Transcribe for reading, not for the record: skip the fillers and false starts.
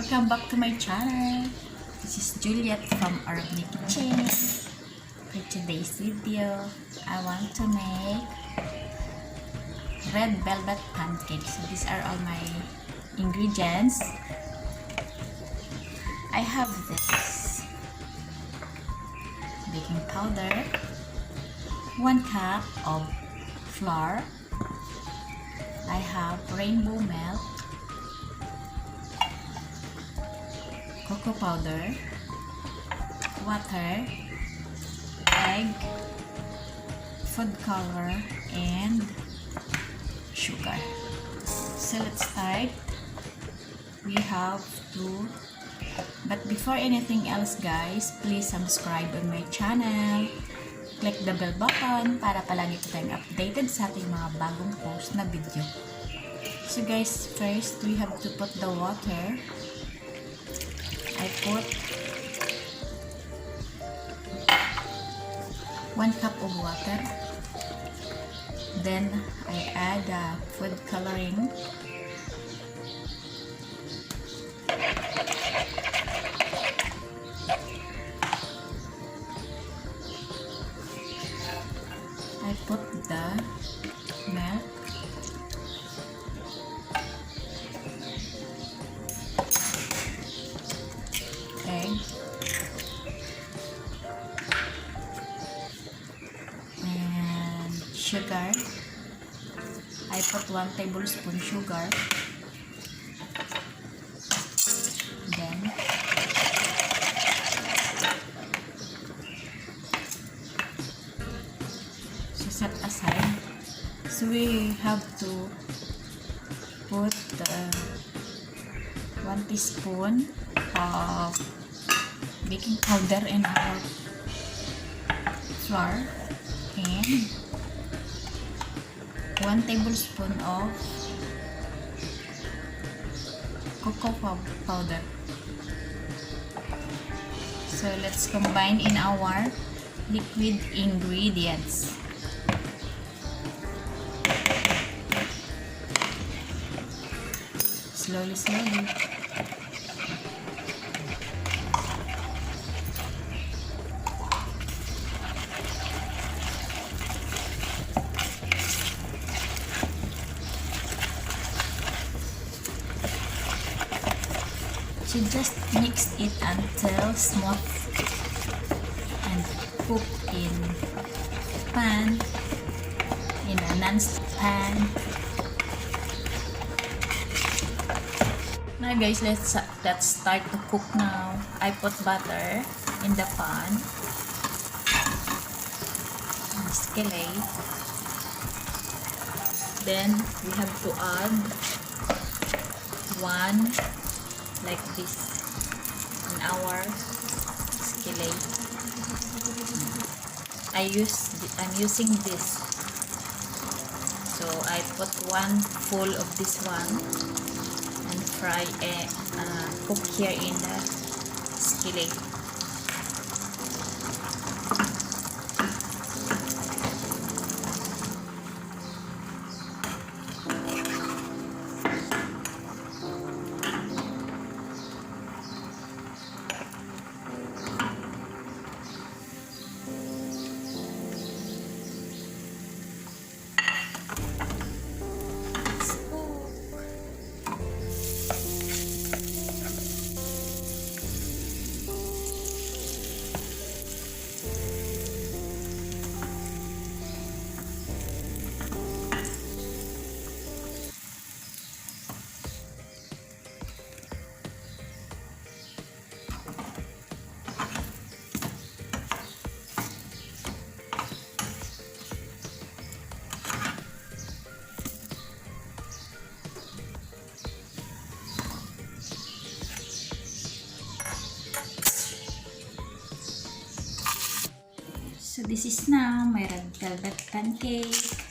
Welcome back to my channel. This is Juliet from Urban Kitchen. For today's video, I want to make red velvet pancakes. So these are all my ingredients. I have this baking powder, 1 cup of flour. I have rainbow milk, cocoa powder, water, egg, food color, and sugar. So let's start. We have to, but before anything else guys, please subscribe on my channel. Click the bell button para palagi ko tayong updated sa ating mga bagong post na video. So guys, first we have to put the water. I put 1 cup of water. Then I add food coloring. I put the milk. Egg. And sugar. I put 1 tablespoon sugar. Then set aside. So we have to put 1 teaspoon of baking powder in our flour and 1 tablespoon of cocoa powder. So let's combine in our liquid ingredients. Slowly. So just mix it until smooth and cook in pan, in a non-stick pan. Now guys, let's start to cook now. I put butter in the pan, skillet. Then we have to add 1 like this in our skillet. I'm using this, so I put 1 full of this one and fry cook here in the skillet. So this is now my red velvet pancake.